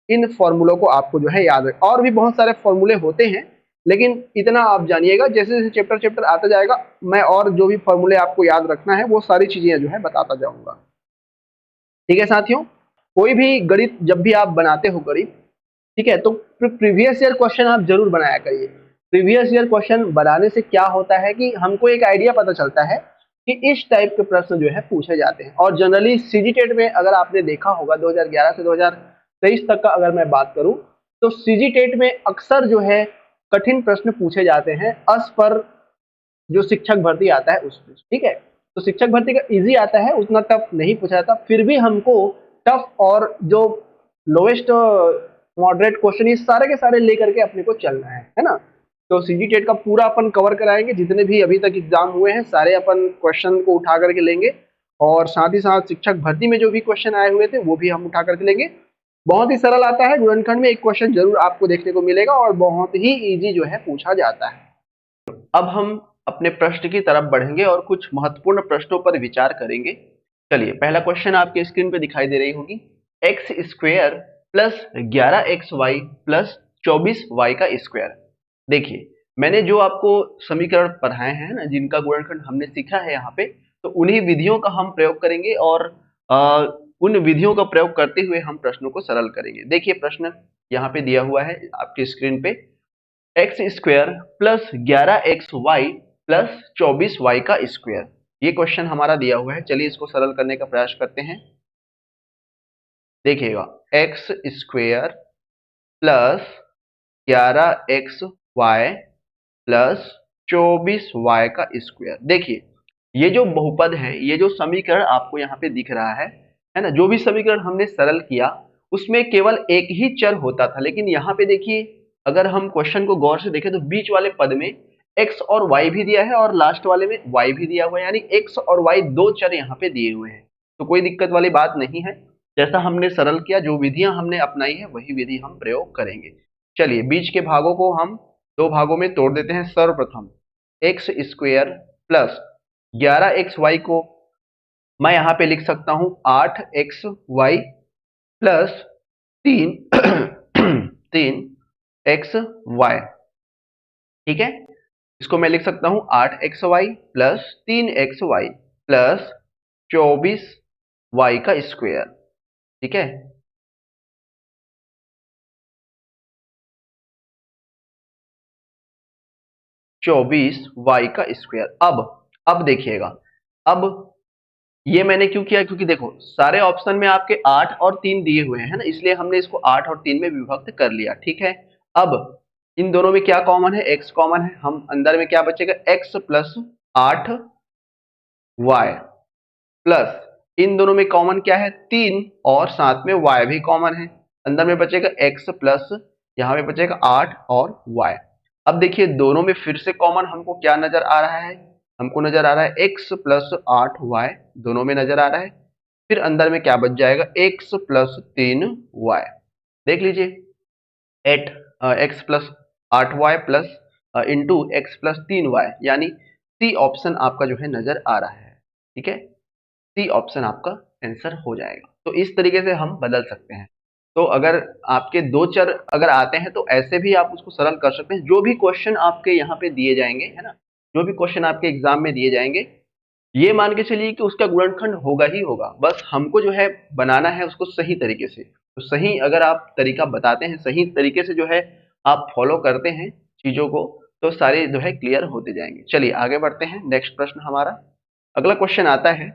Speaker 1: इन फॉर्मूलों को आपको जो है याद रख। और भी बहुत सारे फॉर्मूले होते हैं, लेकिन इतना आप जानिएगा, जैसे जैसे चैप्टर चैप्टर आता जाएगा मैं और जो भी फॉर्मूले आपको याद रखना है वो सारी चीजें जो है बताता जाऊंगा। ठीक है साथियों, कोई भी गणित जब भी आप बनाते हो गणित, ठीक है, तो प्रीवियस ईयर क्वेश्चन आप जरूर बनाया करिए। प्रीवियस ईयर क्वेश्चन बनाने से क्या होता है कि हमको एक आइडिया पता चलता है कि इस टाइप के प्रश्न जो है पूछे जाते हैं। और जनरली सीजीटेट में अगर आपने देखा होगा 2011 से 2023 तक का अगर मैं बात करूं, तो सीजीटेट में अक्सर जो है कठिन प्रश्न पूछे जाते हैं अस पर जो शिक्षक भर्ती आता है उसमें। ठीक है, तो शिक्षक भर्ती का इजी आता है, उतना टफ नहीं पूछा जाता। फिर भी हमको टफ और जो लोएस्ट मॉडरेट क्वेश्चन ये सारे के सारे लेकर के अपने को चलना है ना। तो सीजीटेट का पूरा अपन कवर कराएंगे, जितने भी अभी तक एग्जाम हुए हैं सारे अपन क्वेश्चन को उठा करके लेंगे। और साथ ही साथ शिक्षक भर्ती में जो भी क्वेश्चन आए हुए थे वो भी हम उठा करके लेंगे। बहुत ही सरल आता है, गुणनखंड में एक क्वेश्चन जरूर आपको देखने को मिलेगा और बहुत ही इजी जो है पूछा जाता है। अब हम अपने प्रश्न की तरफ बढ़ेंगे और कुछ महत्वपूर्ण प्रश्नों पर विचार करेंगे। चलिए, पहला क्वेश्चन आपके स्क्रीन पे दिखाई दे रही होगी, x square plus 11xy plus 24y का स्क्वायर। देखिए, मैंने जो आपको समीकरण पढ़ाए हैं ना, जिनका गुणनखंड हमने सीखा है यहाँ पे, तो उन्हीं विधियों का हम प्रयोग करेंगे और उन विधियों का प्रयोग करते हुए हम प्रश्नों को सरल करेंगे। देखिए, प्रश्न यहाँ पे दिया हुआ है आपकी स्क्रीन पे, x square plus 11xy plus 24y का स्क्वायर। ये क्वेश्चन हमारा दिया हुआ है। चलिए इसको सरल करने का प्रयास करते हैं। देखिएगा, x square plus 11xy plus 24y का स्क्वायर। देखिए, ये जो बहुपद है, ये जो समीकरण आपको यहाँ पे दिख रहा है ना, जो भी समीकरण हमने सरल किया उसमें केवल एक ही चर होता था। लेकिन यहाँ पे देखिए, अगर हम क्वेश्चन को गौर से देखें तो बीच वाले पद में x और y भी दिया है और लास्ट वाले में y भी दिया हुआ है, यानी x और y दो चर यहाँ पे दिए हुए हैं। तो कोई दिक्कत वाली बात नहीं है। जैसा हमने सरल किया, जो विधियां हमने अपनाई है वही विधि हम प्रयोग करेंगे। चलिए, बीच के भागों को हम दो भागों में तोड़ देते हैं। सर्वप्रथम एक्स स्क्वेयर प्लस 11xy को मैं यहाँ पे लिख सकता हूँ 8xy प्लस 3 ठीक है, इसको मैं लिख सकता हूँ 8xy plus 3xy plus 24y का स्क्वायर। ठीक है, चौबीस वाई का स्क्वायर। अब देखिएगा, अब ये मैंने क्यों किया, क्योंकि देखो सारे ऑप्शन में आपके 8 और 3 दिए हुए हैं ना, इसलिए हमने इसको 8 और 3 में विभक्त कर लिया। ठीक है, अब इन दोनों में क्या कॉमन है, x कॉमन है। हम अंदर में क्या बचेगा, x प्लस 8y प्लस इन दोनों में कॉमन क्या है, 3 और साथ में y भी कॉमन है। अंदर में बचेगा x प्लस यहाँ पे बचेगा 8 और y। अब देखिए, दोनों में फिर से कॉमन हमको क्या नजर आ रहा है, हमको नजर आ रहा है x प्लस 8y, दोनों में नजर आ रहा है। फिर अंदर में क्या बच जाएगा, x प्लस 3y। देख लीजिए, eight x plus 8y plus into x plus 3y, यानी सी ऑप्शन आपका जो है नजर आ रहा है। ठीक है, सी ऑप्शन आपका आंसर हो जाएगा। तो इस तरीके से हम बदल सकते हैं। तो अगर आपके दो चर अगर आते हैं तो ऐसे भी आप उसको सरल कर सकते हैं। जो भी क्वेश्चन आपके यहाँ पे दिए जाएंगे, है ना, जो भी क्वेश्चन आपके एग्जाम में दिए जाएंगे, ये मान के चलिए कि उसका गुणनखंड होगा ही होगा। बस हमको जो है बनाना है उसको सही तरीके से। तो सही अगर आप तरीका बताते हैं, सही तरीके से जो है आप फॉलो करते हैं चीजों को, तो सारे जो है क्लियर होते जाएंगे। चलिए आगे बढ़ते हैं। नेक्स्ट प्रश्न हमारा अगला क्वेश्चन आता है,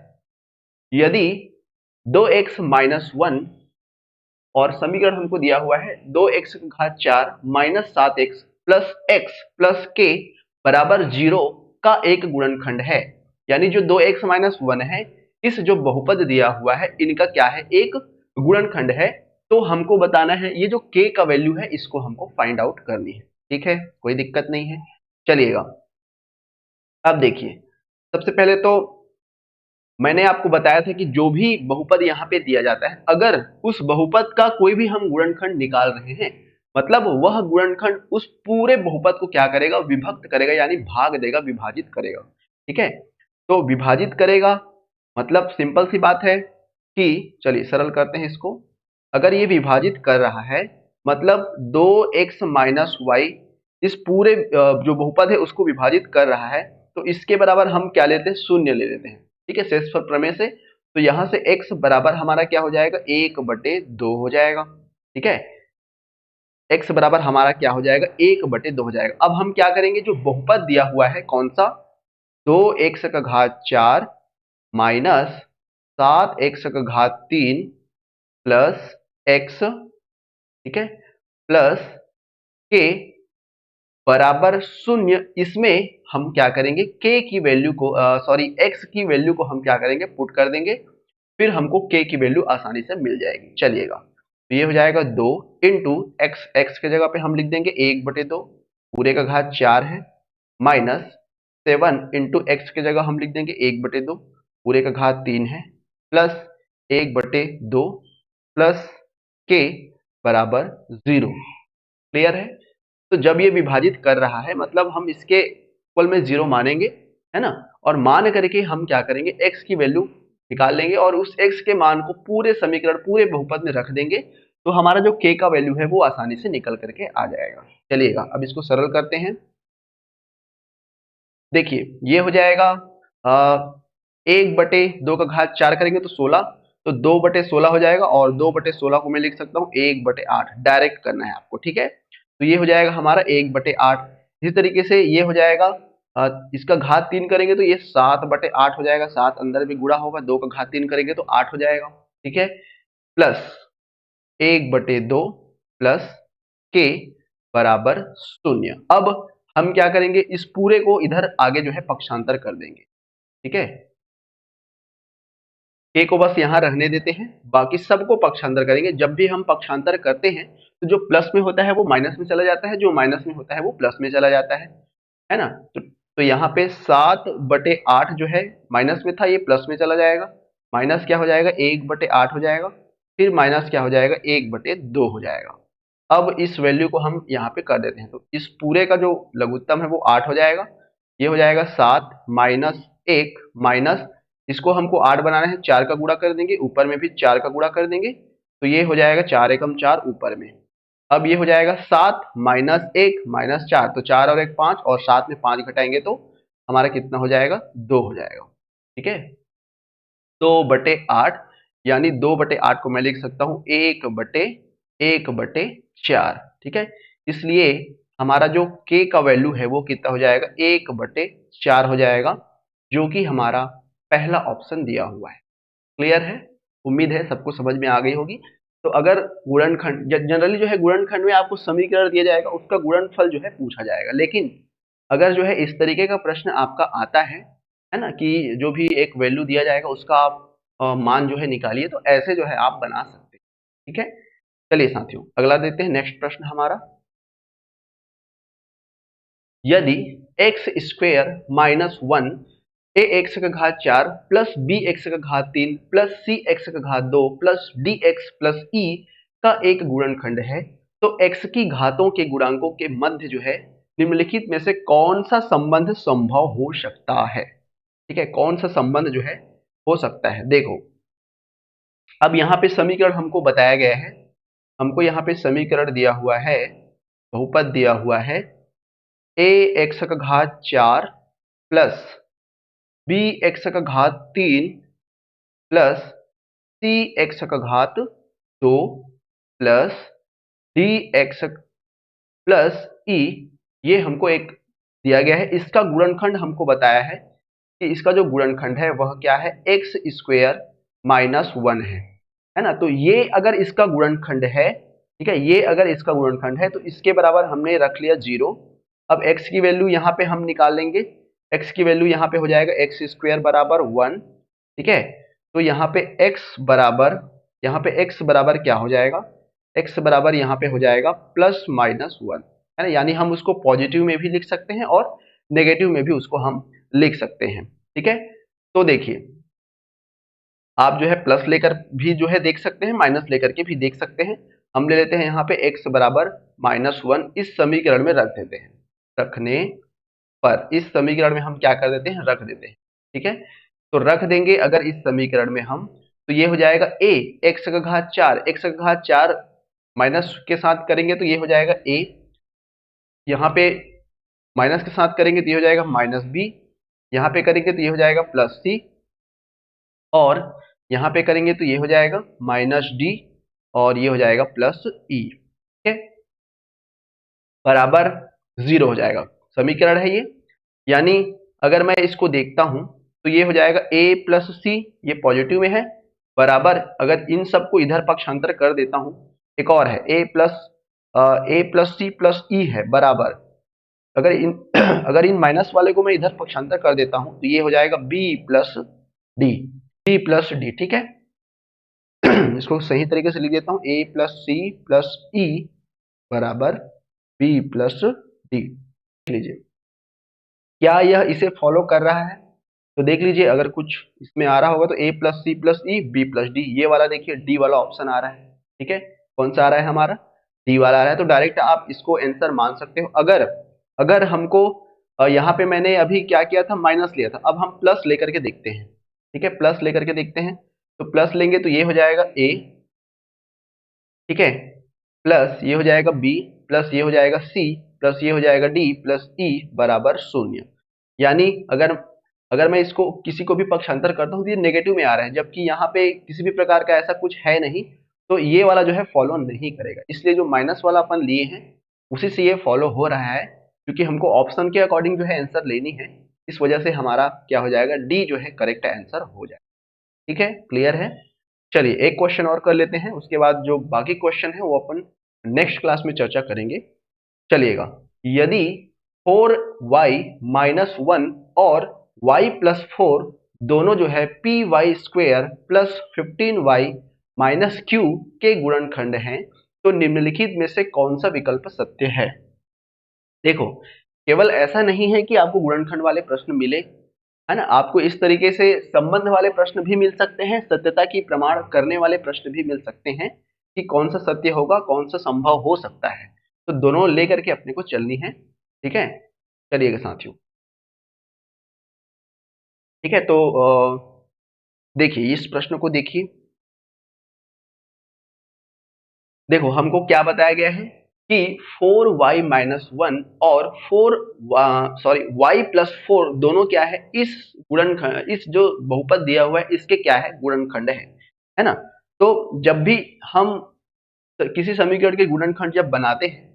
Speaker 1: यदि 2x माइनस 1 और समीकरण हमको दिया हुआ है 2x की घात 4 minus 7x plus x plus k बराबर 0 का एक गुणनखंड है, यानी जो 2x माइनस 1 है, इस जो बहुपद दिया हुआ है इनका क्या है, एक गुणनखंड है। तो हमको बताना है ये जो k का वैल्यू है इसको हमको फाइंड आउट करनी है। ठीक है, कोई दिक्कत नहीं है। चलिएगा, अब देखिए, सबसे पहले तो मैंने आपको बताया था कि जो भी बहुपद यहाँ पे दिया जाता है, अगर उस बहुपद का कोई भी हम गुणनखंड निकाल रहे हैं, मतलब वह गुणनखंड उस पूरे बहुपद को क्या करेगा, विभक्त करेगा, यानी भाग देगा, विभाजित करेगा। ठीक है, तो विभाजित करेगा मतलब सिंपल सी बात है कि चलिए सरल करते हैं इसको। अगर ये विभाजित कर रहा है मतलब 2x माइनस वाई इस पूरे जो बहुपद है उसको विभाजित कर रहा है, तो इसके बराबर हम क्या लेते हैं, शून्य ले लेते हैं। ठीक है, शेषफल प्रमेय से। तो यहां से x बराबर हमारा क्या हो जाएगा, 1/2 हो जाएगा। ठीक है, x बराबर हमारा क्या हो जाएगा, 1/2 हो जाएगा। अब हम क्या करेंगे, जो बहुपद दिया हुआ है कौन सा, 2x⁴ minus 7x3 plus x, ठीक है, प्लस के बराबर शून्य। इसमें हम क्या करेंगे, k की वैल्यू को सॉरी x की वैल्यू को हम क्या करेंगे, पुट कर देंगे, फिर हमको k की वैल्यू आसानी से मिल जाएगी। चलिएगा, तो ये हो जाएगा 2 इंटू एक्स, एक्स के जगह पे हम लिख देंगे 1/2, पूरे का घात 4 है, माइनस 7 इंटू एक्स के जगह हम लिख देंगे 1/2, पूरे का घात 3 है, प्लस 1/2 प्लस के बराबर 0। क्लियर है। तो जब ये विभाजित कर रहा है मतलब हम इसके इक्वल में 0 मानेंगे, है ना, और मान करके हम क्या करेंगे, x की वैल्यू निकाल लेंगे और उस x के मान को पूरे समीकरण, पूरे बहुपद में रख देंगे, तो हमारा जो k का वैल्यू है वो आसानी से निकल करके आ जाएगा। चलिएगा अब इसको सरल करते हैं। देखिए ये हो जाएगा 1/2 करेंगे तो 16, तो 2/16 हो जाएगा, और 2/16 को मैं लिख सकता हूँ 1/8, डायरेक्ट करना है आपको। ठीक है, तो ये हो जाएगा हमारा 1/8। इसी तरीके से ये हो जाएगा इसका घात 3 करेंगे तो ये 7/8 हो जाएगा, 7 अंदर भी गुणा होगा, 2 का घात 3 करेंगे तो 8 हो जाएगा। ठीक है, प्लस 1/2 प्लस के बराबर 0। अब हम क्या करेंगे, इस पूरे को इधर आगे जो है पक्षांतर कर देंगे। ठीक है, के को बस यहाँ रहने देते हैं, बाकी सबको पक्षांतर करेंगे। जब भी हम पक्षांतर करते हैं तो जो प्लस में होता है वो माइनस में चला जाता है, जो माइनस में होता है वो प्लस में चला जाता है ना। तो यहाँ पे 7/8 जो है माइनस में था, ये प्लस में चला जाएगा, माइनस क्या हो जाएगा, 1/8 हो जाएगा, फिर माइनस क्या हो जाएगा, 1/2 हो जाएगा। अब इस वैल्यू को हम यहाँ पे कर देते हैं, तो इस पूरे का जो लघुत्तम है वो 8 हो जाएगा। ये हो जाएगा 7 माइनस 1 माइनस, इसको हमको 8 बनाना है, 4 का गुणा कर देंगे, ऊपर में भी 4 का गुणा कर देंगे, तो ये हो जाएगा 4 एकम 4 ऊपर में। अब ये हो जाएगा 7 माइनस 1 माइनस 4, तो 4 और 1 5, और 7 में 5 घटाएंगे तो हमारा कितना हो जाएगा, 2 हो जाएगा। ठीक है, 2/8, यानी 2/8 को मैं लिख सकता हूँ 1/4। ठीक है, इसलिए हमारा जो k का वैल्यू है वो कितना हो जाएगा, 1/4 हो जाएगा, जो कि हमारा पहला ऑप्शन दिया हुआ है। क्लियर है, उम्मीद है सबको समझ में आ गई होगी। तो अगर गुणनखंड, जनरली जो है गुणनखंड में आपको समीकरण दिया जाएगा, उसका गुणनफल जो है पूछा जाएगा, लेकिन अगर जो है इस तरीके का प्रश्न आपका आता है ना, कि जो भी एक वैल्यू दिया जाएगा उसका आप मान जो है निकालिए, तो ऐसे जो है आप बना सकते हैं। ठीक है, चलिए साथियों अगला देते हैं, नेक्स्ट प्रश्न हमारा, यदि x² माइनस 1 ax का घात 4 प्लस bx का घात 3 प्लस cx का घात 2 प्लस dx प्लस e का एक गुणनखंड है, तो x की घातों के गुणांकों के मध्य जो है निम्नलिखित में से कौन सा संबंध संभव हो सकता है। ठीक है, कौन सा संबंध जो है हो सकता है। देखो अब यहाँ पे समीकरण हमको बताया गया है, हमको यहाँ पे समीकरण दिया हुआ है, बहुपद दिया हुआ है ax का घात 4 प्लस bx का घात 3 प्लस cx का घात 2 प्लस dx प्लस e, ये हमको एक दिया गया है। इसका गुणनखंड हमको बताया है कि इसका जो गुणनखंड है वह क्या है, x² माइनस 1 है ना। तो ये अगर इसका गुणनखंड है, ठीक है, ये अगर इसका गुणनखंड है तो इसके बराबर हमने रख लिया 0। अब x की वैल्यू यहाँ पे हम निकाल लेंगे, x की वैल्यू यहाँ पे हो जाएगा x² बराबर 1। ठीक है, तो यहाँ पे x बराबर क्या हो जाएगा, x बराबर यहाँ पे हो जाएगा प्लस माइनस 1, है ना, यानी हम उसको पॉजिटिव में भी लिख सकते हैं और नेगेटिव में भी उसको हम लिख सकते हैं। ठीक है, तो देखिए आप जो है प्लस लेकर भी जो है देख सकते हैं, माइनस लेकर के भी देख सकते हैं। हम ले लेते हैं यहाँ पे x बराबर -1 इस समीकरण में रख देते हैं। रखने पर इस समीकरण में हम क्या कर देते हैं, रख देते हैं। ठीक है, तो रख देंगे अगर इस समीकरण में हम, तो ये हो जाएगा a x का घात 4, x का घात 4 माइनस के साथ करेंगे तो ये हो जाएगा a, यहाँ पे माइनस के साथ करेंगे तो ये हो जाएगा -b, यहाँ पे करेंगे तो ये हो जाएगा +c, और यहाँ पे करेंगे तो ये हो जाएगा -d, और ये हो जाएगा +e। ठीक है, बराबर 0 हो जाएगा। समीकरण है ये, यानी अगर मैं इसको देखता हूं तो ये हो जाएगा a प्लस सी, ये पॉजिटिव में है, बराबर अगर इन सबको इधर पक्षांतर कर देता हूं, एक और है a प्लस सी प्लस ई है, बराबर अगर इन अगर इन माइनस वाले को मैं इधर पक्षांतर कर देता हूं तो ये हो जाएगा b plus D, b plus D. ठीक है, इसको सही तरीके से लिख देता हूं, a प्लस सी प्लस ई बराबर b प्लस डी। लीजिए क्या यह इसे फॉलो कर रहा है, तो देख लीजिए अगर कुछ इसमें आ रहा होगा तो a plus c plus e b plus d, ये वाला देखिए डी वाला ऑप्शन आ रहा है। ठीक है, कौन सा आ रहा है हमारा, डी वाला आ रहा है, तो डायरेक्ट आप इसको आंसर मान सकते हो। अगर अगर हमको यहाँ पे मैंने अभी क्या किया था, माइनस लिया था, अब हम प्लस लेकर के देखते हैं। ठीक है, प्लस लेकर के देखते हैं, तो प्लस लेंगे तो ये हो जाएगा a, ठीक है, प्लस ये हो जाएगा b, प्लस ये हो जाएगा c, प्लस ये हो जाएगा d प्लस e बराबर 0। यानी अगर अगर मैं इसको किसी को भी पक्षांतर करता हूँ तो ये नेगेटिव में आ रहा है, जबकि यहाँ पे किसी भी प्रकार का ऐसा कुछ है नहीं, तो ये वाला जो है फॉलो नहीं करेगा। इसलिए जो माइनस वाला अपन लिए हैं उसी से ये फॉलो हो रहा है, क्योंकि हमको ऑप्शन के अकॉर्डिंग जो है आंसर लेनी है, इस वजह से हमारा क्या हो जाएगा, डी जो है करेक्ट आंसर हो जाएगा। ठीक है, क्लियर है। चलिए एक क्वेश्चन और कर लेते हैं, उसके बाद जो बाकी क्वेश्चन है वो अपन नेक्स्ट क्लास में चर्चा करेंगे। चलिएगा, यदि 4y माइनस 1 और y प्लस 4 दोनों जो है p y square plus 15y minus q के गुणनखंड हैं, तो निम्नलिखित में से कौन सा विकल्प सत्य है। देखो, केवल ऐसा नहीं है कि आपको गुणनखंड वाले प्रश्न मिले, है ना, आपको इस तरीके से संबंध वाले प्रश्न भी मिल सकते हैं, सत्यता की प्रमाण करने वाले प्रश्न भी मिल सकते हैं कि कौन सा सत्य होगा, कौन सा संभव हो सकता है, तो दोनों लेकर के अपने को चलनी है। ठीक है, चलिएगा साथियों। ठीक है, तो देखिए इस प्रश्न को देखिए, देखो हमको क्या बताया गया है कि 4y माइनस 1 और 4 y प्लस 4 दोनों क्या है, इस गुणनखंड, इस जो बहुपद दिया हुआ है इसके क्या है, गुणनखंड है ना। तो जब भी हम किसी समीकरण के गुणनखंड जब बनाते हैं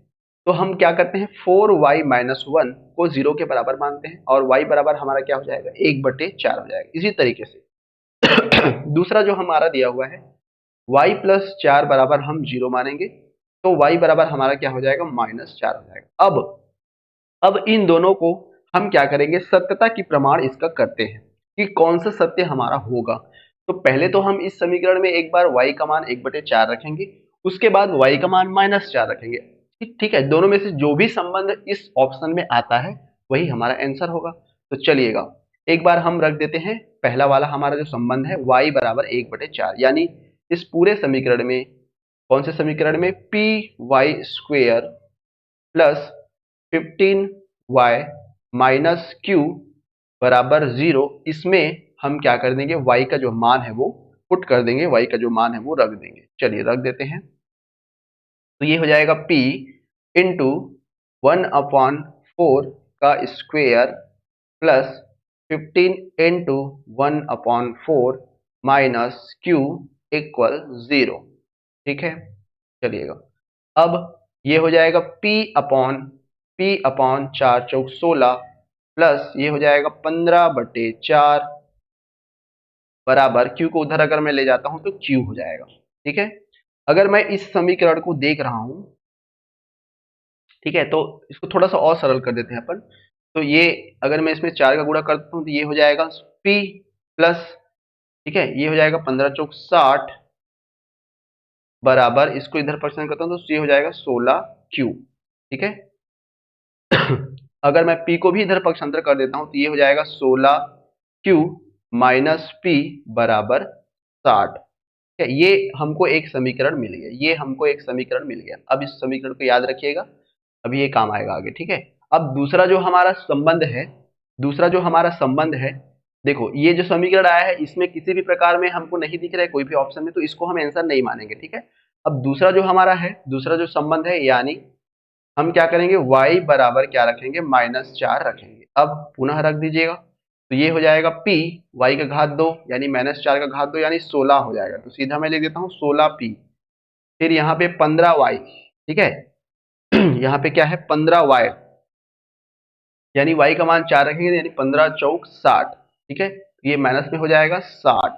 Speaker 1: तो हम क्या करते हैं, 4y माइनस 1 को 0 के बराबर मानते हैं, और y बराबर हमारा क्या हो जाएगा, 1/4 हो जाएगा। इसी तरीके से दूसरा जो हमारा दिया हुआ है y प्लस 4 बराबर हम 0 मानेंगे, तो y बराबर हमारा क्या हो जाएगा, -4 हो जाएगा। अब इन दोनों को हम क्या करेंगे, सत्यता की प्रमाण इसका करते हैं कि कौन सा सत्य हमारा होगा। तो पहले तो हम इस समीकरण में एक बार y का मान 1/4 रखेंगे, उसके बाद y का मान -4 रखेंगे। ठीक है, दोनों में से जो भी संबंध इस ऑप्शन में आता है वही हमारा आंसर होगा। तो चलिएगा एक बार हम रख देते हैं, पहला वाला हमारा जो संबंध है y बराबर 1/4, यानी इस पूरे समीकरण में, कौन से समीकरण में, p y square plus 15y minus q बराबर 0, इसमें हम क्या कर देंगे, y का जो मान है वो पुट कर देंगे, y का जो मान है वो रख देंगे। चलिए रख देते हैं, तो ये हो जाएगा p इंटू 1/4 का square plus 15 into 1/4 minus Q equal 0। ठीक है, चलिएगा अब ये हो जाएगा p अपॉन 4 चौक 16 प्लस ये हो जाएगा 15/4 बराबर क्यू को उधर अगर मैं ले जाता हूं तो क्यू हो जाएगा। ठीक है, अगर मैं इस समीकरण को देख रहा हूं, ठीक है, तो इसको थोड़ा सा और सरल कर देते हैं अपन। तो ये अगर मैं इसमें 4 का गुणा करता हूं तो ये हो जाएगा p प्लस, ठीक है, ये हो जाएगा 15 चौक 60 बराबर, इसको इधर परसेंट करता हूं तो ये हो जाएगा 16q। ठीक है, अगर मैं p को भी इधर पक्षांतर कर देता हूं तो ये हो जाएगा 16q माइनस p बराबर 60। ये हमको एक समीकरण मिल गया, ये हमको एक समीकरण मिल गया। अब इस समीकरण को याद रखिएगा, अभी ये काम आएगा आगे, ठीक है। अब दूसरा जो हमारा संबंध है, दूसरा जो हमारा संबंध है, देखो ये जो समीकरण आया है इसमें किसी भी प्रकार में हमको नहीं दिख रहा है कोई भी ऑप्शन में, तो इसको हम आंसर नहीं मानेंगे, ठीक है। अब दूसरा जो हमारा है, दूसरा जो संबंध है, यानी हम क्या करेंगे, y बराबर क्या रखेंगे, -4 रखेंगे। अब पुनः रख दीजिएगा, तो ये हो जाएगा p y का घात 2 यानी -4 का घात 2 यानी 16 हो जाएगा। तो सीधा मैं लिख देता हूँ 16p, फिर यहाँ पे 15y, ठीक है। यहाँ पे क्या है 15y, यानी y का मान 4 रखेंगे यानी 15 चौक 60, ठीक है। ये माइनस में हो जाएगा 60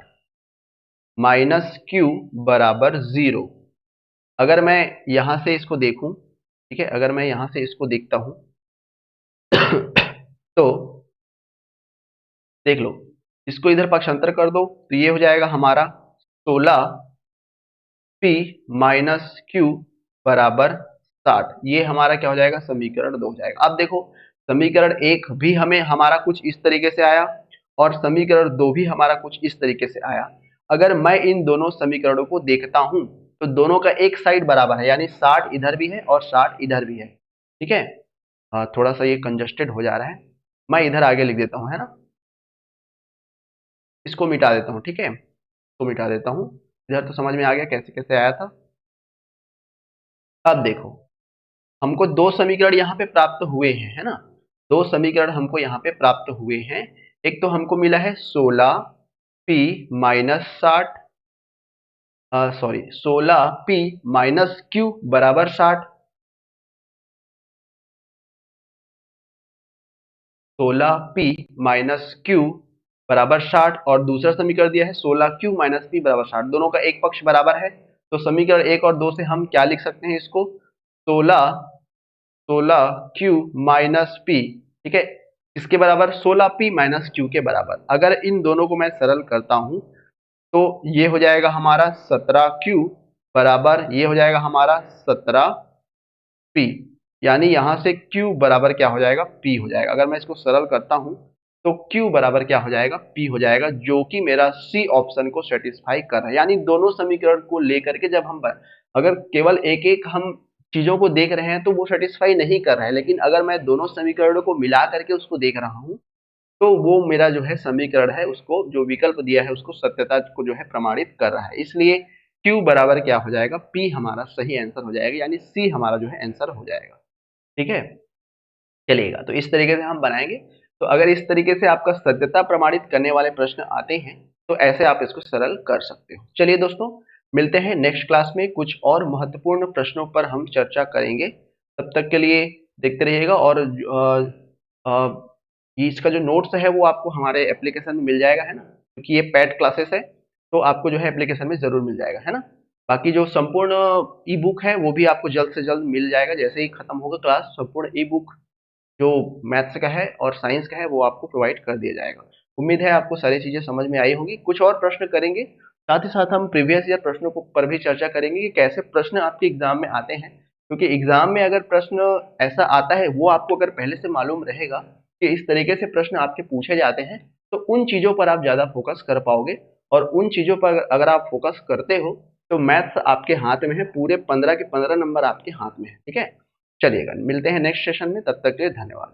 Speaker 1: माइनस q बराबर 0। अगर मैं यहां से इसको देखूं, ठीक है, अगर मैं यहां से इसको देखता हूं तो देख लो, इसको इधर पक्षांतर कर दो तो ये हो जाएगा हमारा 16p माइनस क्यू बराबर 60। ये हमारा क्या हो जाएगा, समीकरण 2 हो जाएगा। अब देखो समीकरण 1 भी हमें हमारा कुछ इस तरीके से आया और समीकरण 2 भी हमारा कुछ इस तरीके से आया। अगर मैं इन दोनों समीकरणों को देखता हूं तो दोनों का एक साइड बराबर है, यानी 60 इधर भी है और 60 इधर भी है, ठीक है। थोड़ा सा ये कंजस्टेड हो जा रहा है, मैं इधर आगे लिख देता हूं, है ना, इसको मिटा देता हूं, ठीक है, इसको मिटा देता हूं। इधर तो समझ में आ गया कैसे कैसे आया था। अब देखो हमको दो समीकरण यहाँ पे प्राप्त हुए हैं, है ना, दो समीकरण हमको यहाँ पे प्राप्त हुए हैं। एक तो हमको मिला है 16p minus 60, sorry 16p minus q बराबर 60, 16p माइनस क्यू बराबर 60, और दूसरा समीकरण दिया है 16q माइनस p बराबर 60। दोनों का एक पक्ष बराबर है, तो समीकरण 1 और 2 से हम क्या लिख सकते हैं इसको, 16q माइनस p, ठीक है, इसके बराबर 16p माइनस q के बराबर। अगर इन दोनों को मैं सरल करता हूं तो ये हो जाएगा हमारा 17q बराबर, ये हो जाएगा हमारा 17p, यानी यहां से q बराबर क्या हो जाएगा, p हो जाएगा। अगर मैं इसको सरल करता हूं तो q बराबर क्या हो जाएगा, p हो जाएगा, जो कि मेरा c ऑप्शन को सेटिस्फाई कर रहा है। यानी दोनों समीकरण को लेकर के जब हम अगर केवल एक एक हम चीजों को देख रहे हैं तो वो सेटिस्फाई नहीं कर रहा है, लेकिन अगर मैं दोनों समीकरणों को मिला करके उसको देख रहा हूं तो वो मेरा जो है समीकरण है, उसको जो विकल्प दिया है उसको सत्यता को जो है प्रमाणित कर रहा है। इसलिए q बराबर क्या हो जाएगा, p हमारा सही आंसर हो जाएगा, यानी c हमारा जो है आंसर हो जाएगा, ठीक है, चलेगा। तो इस तरीके से हम बनाएंगे। तो अगर इस तरीके से आपका सत्यता प्रमाणित करने वाले प्रश्न आते हैं तो ऐसे आप इसको सरल कर सकते हो। चलिए दोस्तों, मिलते हैं नेक्स्ट क्लास में, कुछ और महत्वपूर्ण प्रश्नों पर हम चर्चा करेंगे। तब तक के लिए देखते रहिएगा, और इसका जो नोट्स है वो आपको हमारे एप्लीकेशन में मिल जाएगा, है ना, क्योंकि ये पेड क्लासेस है तो आपको जो है एप्लीकेशन में जरूर मिल जाएगा, है ना। बाकी जो संपूर्ण ई बुक है वो भी आपको जल्द से जल्द मिल जाएगा, जैसे ही खत्म होगा क्लास संपूर्ण ई बुक जो मैथ्स का है और साइंस का है वो आपको प्रोवाइड कर दिया जाएगा। उम्मीद है आपको सारी चीजें समझ में आई होगी। कुछ और प्रश्न करेंगे, साथ ही साथ हम प्रीवियस ईयर प्रश्नों को पर भी चर्चा करेंगे कि कैसे प्रश्न आपके एग्जाम में आते हैं, क्योंकि एग्जाम में अगर प्रश्न ऐसा आता है वो आपको अगर पहले से मालूम रहेगा कि इस तरीके से प्रश्न आपके पूछे जाते हैं तो उन चीजों पर आप ज्यादा फोकस कर पाओगे, और उन चीजों पर अगर आप फोकस करते हो तो मैथ्स आपके हाथ में है, पूरे 15 के 15 नंबर आपके हाथ में है, ठीक है। चलिएगा, मिलते हैं नेक्स्ट सेशन में, तब तक के लिए धन्यवाद।